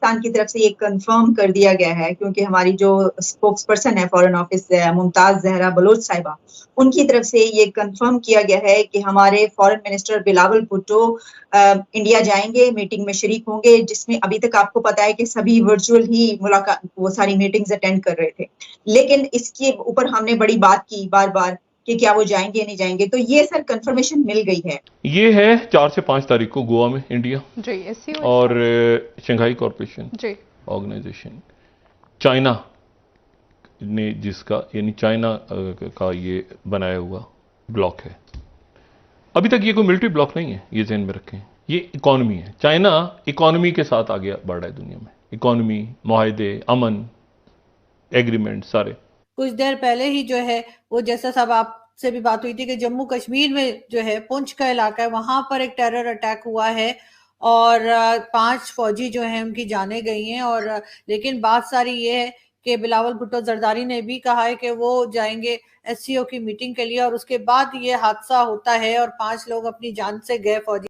पाकिस्तान की तरफ से ये कंफर्म कर दिया गया है, क्योंकि हमारी जो स्पोक्स पर्सन है फॉरेन ऑफिस से मुमताज जहरा बलोच साहिबा, उनकी तरफ से ये कंफर्म किया गया है कि हमारे foreign minister Bilawal Bhutto India जाएंगे, मीटिंग में शरीक होंगे, जिसमें अभी तक आपको पता है कि सभी वर्चुअल ही मुलाकात, वो सारी मीटिंग्स अटेंड कर रहे थे। लेकिन इसके ऊपर हमने बड़ी बात की बार बार कि क्या वो जाएंगे नहीं जाएंगे, तो ये सर कंफर्मेशन मिल गई है। ये है 4 से 5 तारीख को गोवा में इंडिया जी और शंघाई कॉरपोरेशन जी ऑर्गेनाइजेशन चाइना ने जिसका यानी चाइना का ये बनाया हुआ ब्लॉक है। अभी तक ये कोई मिलिट्री ब्लॉक नहीं है, ये ध्यान में रखें। ये इकोनॉमी है। चाइना इकोनॉमी के साथ आगे बढ़ रहा है दुनिया में। इकोनॉमी, मुआहदे, अमन, एग्रीमेंट सारे। कुछ देर पहले ही जो है वो जैसा सब आपसे भी बात हुई थी कि जम्मू कश्मीर में जो है पुंछ का इलाका है, वहां पर एक टेरर अटैक हुआ है और 5 फौजी जो हैं उनकी जाने गई हैं। और लेकिन बात सारी ये है कि बिलावल भुट्टो जरदारी ने भी कहा है कि वो जाएंगे एससीओ की मीटिंग के लिए, और उसके बाद ये हादसा होता है और 5 लोग अपनी जान से गए फौजी।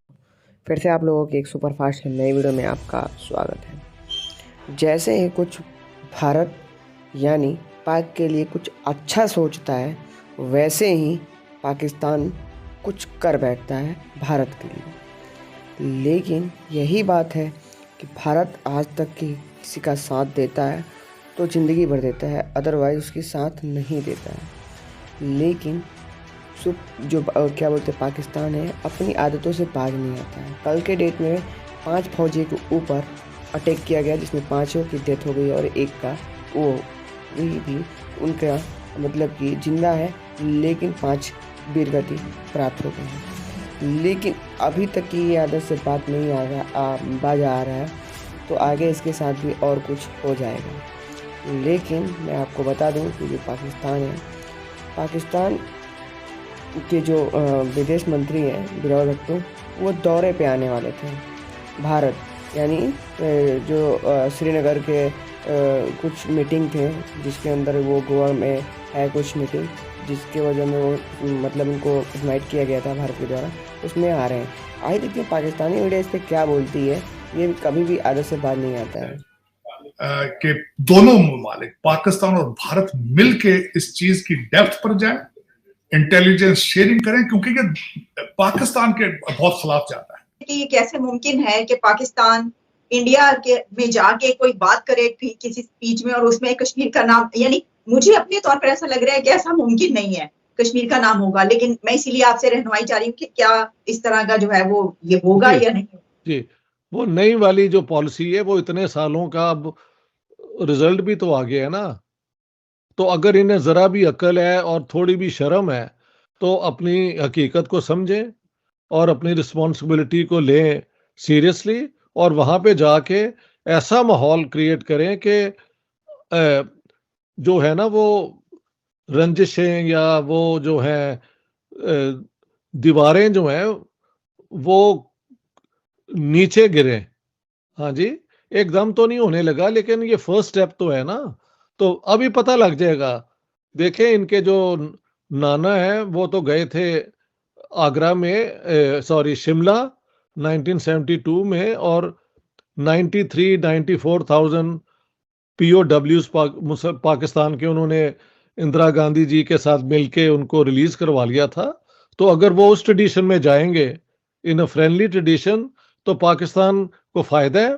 फिर से आप लोगों की एक सुपरफास्ट नई वीडियो में आपका स्वागत है। जैसे ही कुछ भारत यानी पाक के लिए कुछ अच्छा सोचता है, वैसे ही पाकिस्तान कुछ कर बैठता है भारत के लिए। लेकिन यही बात है कि भारत आज तक किसी का साथ देता है तो ज़िंदगी भर देता है, अदरवाइज़ उसकी साथ नहीं देता है। लेकिन जो क्या बोलते हैं पाकिस्तान है, अपनी आदतों से बाज नहीं आता है। कल के डेट में 5 फौजी के ऊपर अटैक किया गया, जिसमें 5 की डेथ हो गई और एक का वो भी उनका मतलब कि जिंदा है, लेकिन 5 वीरगति प्राप्त हो गई है। लेकिन अभी तक की ये आदत से बात नहीं बाज आ रहा है, तो आगे इसके साथ भी और कुछ हो जाएगा। लेकिन मैं आपको बता दूं कि जो पाकिस्तान है, पाकिस्तान के जो विदेश मंत्री हैं बिलावल भुट्टो, वो दौरे पे आने वाले थे भारत, यानी जो श्रीनगर के कुछ मीटिंग थे जिसके अंदर वो गोवा में है कुछ मीटिंग, जिसके वजह में वो मतलब उनको इन्वाइट किया गया था भारत के द्वारा, उसमें आ रहे हैं। आइए देखते हैं पाकिस्तानी मीडिया इस पर क्या बोलती है। ये कभी भी आदत से बाहर नहीं आता है कि दोनों ममालिक पाकिस्तान और भारत मिलके इस चीज की डेप्थ पर जाए, इंटेलिजेंस शेयरिंग करें, क्योंकि ये पाकिस्तान के बहुत खिलाफ जाता है। कि कैसे मुमकिन है कि पाकिस्तान इंडिया के में जाके कोई बात करे किसी स्पीच में और उसमें कश्मीर का नाम, यानी मुझे अपने तौर पर ऐसा लग रहा है कि ऐसा मुमकिन नहीं है कश्मीर का नाम होगा। लेकिन मैं इसीलिए आपसे रहनुमाई चाह रही हूँ कि क्या इस तरह का जो है वो ये होगा या नहीं। जी, वो नई वाली जो पॉलिसी है वो इतने सालों का अब रिजल्ट भी तो आ गया है ना। तो अगर इन्हें जरा भी अक्ल है और थोड़ी भी शर्म है तो अपनी हकीकत को समझें और अपनी रिस्पॉन्सिबिलिटी को लें सीरियसली, और वहां पे जाके ऐसा माहौल क्रिएट करें कि जो है ना वो रंजिशें या वो जो है दीवारें जो हैं वो नीचे गिरे। हाँ जी, एकदम तो नहीं होने लगा, लेकिन ये फर्स्ट स्टेप तो है ना। तो अभी पता लग जाएगा। देखें, इनके जो नाना है वो तो गए थे आगरा में, शिमला 1972 में, और 94,000 POWs पाकिस्तान के उन्होंने इंदिरा गांधी जी के साथ मिलके उनको रिलीज करवा लिया था। तो अगर वो उस ट्रेडिशन में जाएंगे, इन अ फ्रेंडली ट्रेडिशन, तो पाकिस्तान को फायदा है।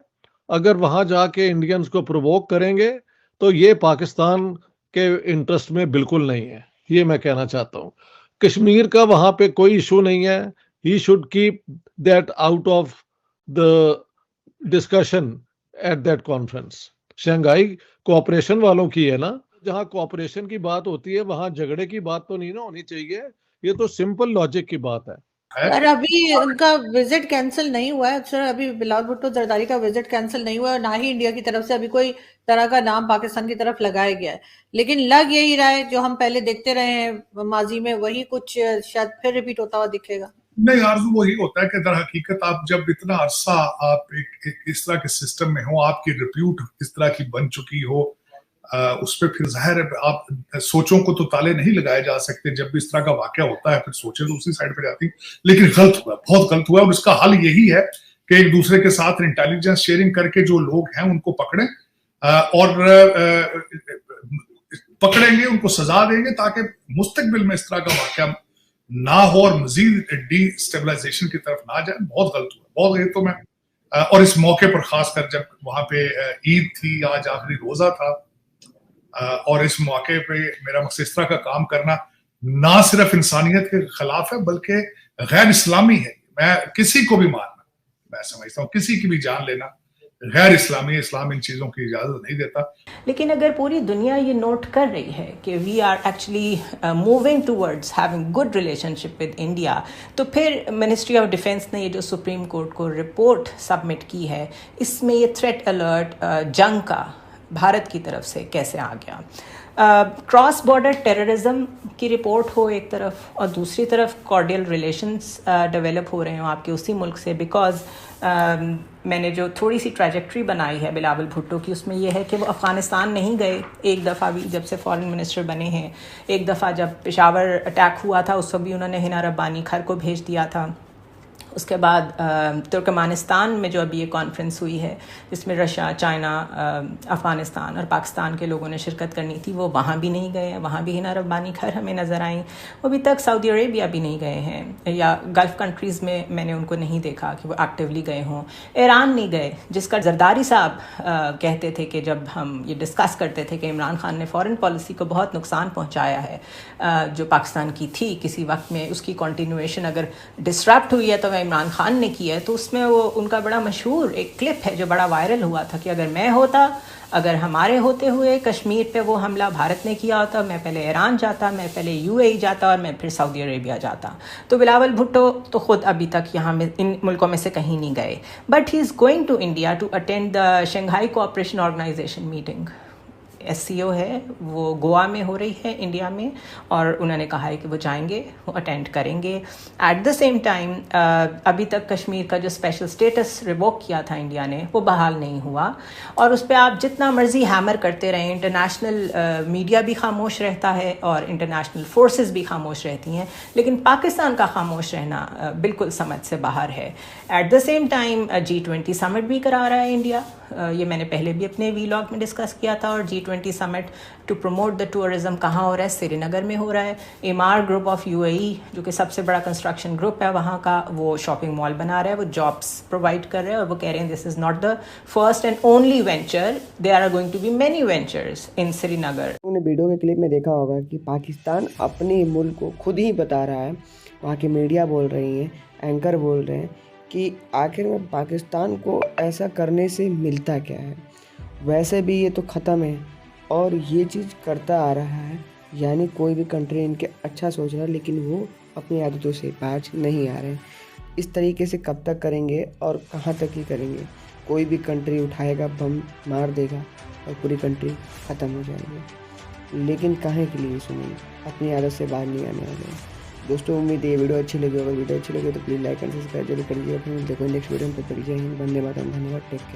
अगर वहां जाके इंडियंस को प्रोवोक करेंगे तो ये पाकिस्तान के इंटरेस्ट में बिल्कुल नहीं है। ये मैं कहना चाहता हूँ। कश्मीर का वहां पे कोई इशू नहीं है। He should keep that out of the discussion at that conference. Shanghai cooperation वालों की है ना, जहां कोऑपरेशन की बात होती है वहां झगड़े की बात तो नहीं ना होनी चाहिए। ये तो सिंपल लॉजिक की बात है। सर अभी उनका विजिट कैंसिल नहीं हुआ है सर, अभी बिलावल भुट्टो जरदारी का विजिट कैंसिल नहीं हुआ है, ना ही इंडिया की तरफ से अभी कोई तरह का नाम पाकिस्तान की तरफ लगाया गया है। लेकिन लग यही रहा है जो हम पहले देखते रहे हैं माजी में, वही कुछ शायद फिर रिपीट होता हुआ दिखेगा। नहीं, आरज़ू वही होता है कि दर हकीकत आप जब इतना अरसा आप एक इस तरह के सिस्टम में हो, आपकी रिप्यूट इस तरह की बन चुकी हो, उस पर फिर जाहिर है आप सोचों को तो ताले नहीं लगाए जा सकते। जब भी इस तरह का वाकया होता है फिर सोचें तो उसी साइड पे जाती। लेकिन गलत हुआ, बहुत गलत हुआ, और इसका हल यही है कि एक दूसरे के साथ इंटेलिजेंस शेयरिंग करके जो लोग हैं उनको पकड़ें और पकड़ेंगे, उनको सजा देंगे ताकि मुस्तकबिल में इस तरह का वाकया ना हो और मजीद डिस्टेबलाइजेशन की तरफ ना जाए। बहुत गलत हुआ, बहुत। ये तो मैं और इस मौके पर खासकर जब वहां पे ईद थी, आज आखिरी रोजा था, और इस मौके पे मेरा मकसद इस तरह का काम करना ना सिर्फ इंसानियत के खिलाफ है बल्कि गैर इस्लामी है। मैं किसी को भी मारना, मैं समझता हूँ किसी की भी जान लेना गैर इस्लामी, इस्लाम इन चीज़ों की इजाज़त नहीं देता। लेकिन अगर पूरी दुनिया ये नोट कर रही है कि we are actually moving towards having good relationship with India, तो फिर मिनिस्ट्री ऑफ डिफेंस ने ये जो सुप्रीम कोर्ट को रिपोर्ट सबमिट की है, इसमें ये थ्रेट अलर्ट जंग का भारत की तरफ से कैसे आ गया? क्रॉस बॉर्डर टेररिज्म की रिपोर्ट हो एक तरफ और दूसरी तरफ कॉर्डियल रिलेशंस डेवलप हो रहे हो आपके उसी मुल्क से। बिकॉज मैंने जो थोड़ी सी ट्रैजेक्ट्री बनाई है बिलावल भुट्टो की, उसमें यह है कि वो अफ़गानिस्तान नहीं गए एक दफ़ा भी जब से फॉरेन मिनिस्टर बने हैं। एक दफ़ा जब पेशावर अटैक हुआ था उस वक्त भी उन्होंने हिना रब्बानी खर को भेज दिया था। उसके बाद तुर्कमानिस्तान में जो अभी ये कॉन्फ्रेंस हुई है जिसमें रशिया, चाइना, अफ़गानिस्तान और पाकिस्तान के लोगों ने शिरकत करनी थी, वो वहाँ भी नहीं गए हैं। वहाँ भी हिना रब्बानी खैर हमें नज़र आई। वो अभी तक सऊदी अरेबिया भी नहीं गए हैं, या गल्फ़ कंट्रीज़ में मैंने उनको नहीं देखा कि वो एक्टिवली गए हों। ईरान नहीं गए, जिसका जरदारी साहब कहते थे कि जब हम ये डिस्कस करते थे कि इमरान खान ने फ़ॉरेन पॉलिसी को बहुत नुकसान पहुँचाया है जो पाकिस्तान की थी किसी वक्त में, उसकी कंटिन्यूएशन अगर डिस्ट्रप्ट हुई है तो वह इमरान खान ने की है। तो उसमें वो उनका बड़ा मशहूर एक क्लिप है जो बड़ा वायरल हुआ था कि अगर हमारे होते हुए कश्मीर पे वो हमला भारत ने किया होता, मैं पहले ईरान जाता, मैं पहले यूएई जाता और मैं फिर सऊदी अरेबिया जाता। तो बिलावल भुट्टो तो ख़ुद अभी तक यहाँ में इन मुल्कों में से कहीं नहीं गए, but he is going to India to attend the Shanghai cooperation organisation meeting. SCO है वो गोवा में हो रही है इंडिया में, और उन्होंने कहा है कि वो जाएंगे, वो अटेंड करेंगे। एट द सेम टाइम अभी तक कश्मीर का जो स्पेशल स्टेटस रिवोक किया था इंडिया ने वो बहाल नहीं हुआ, और उस पर आप जितना मर्जी हैमर करते रहें, इंटरनेशनल मीडिया भी खामोश रहता है और इंटरनेशनल फोर्सेस भी खामोश रहती हैं, लेकिन पाकिस्तान का खामोश रहना बिल्कुल समझ से बाहर है। At the same time G20 summit भी करा रहा है इंडिया, ये मैंने पहले भी अपने वीलॉग में डिस्कस किया था। और G20 summit to promote the tourism कहाँ हो रहा है? श्रीनगर में हो रहा है। एमआर ग्रुप ऑफ UAE जो कि सबसे बड़ा कंस्ट्रक्शन ग्रुप है वहाँ का, वो शॉपिंग मॉल बना रहा है, वो जॉब्स प्रोवाइड कर रहे हैं, और वो कह रहे हैं this is not the first and only venture, there are going to be many ventures in Srinagar. उन्होंने वीडियो के क्लिप में देखा होगा कि पाकिस्तान अपने मुल्क को खुद ही बता रहा है, वहाँ की मीडिया बोल रही हैं, एंकर बोल रहे हैं कि आखिर में पाकिस्तान को ऐसा करने से मिलता क्या है। वैसे भी ये तो ख़त्म है और ये चीज़ करता आ रहा है, यानी कोई भी कंट्री इनके अच्छा सोच रहा है लेकिन वो अपनी आदतों से बाज नहीं आ रहे हैं। इस तरीके से कब तक करेंगे और कहाँ तक ही करेंगे? कोई भी कंट्री उठाएगा, बम मार देगा और पूरी कंट्री ख़त्म हो जाएगी। लेकिन काहे के लिए सुनेंगे? अपनी आदत से बाहर नहीं आने वाले। दोस्तों उम्मीद है ये वीडियो अच्छी लगी। अगर वीडियो अच्छी लगी तो प्लीज़ लाइक एंड सब्सक्राइब जरूर करिएगा। फिर देखो नेक्स्ट वीडियो में। तब तक जय हिंद, वंदे मातरम, धन्यवाद, टेक केयर।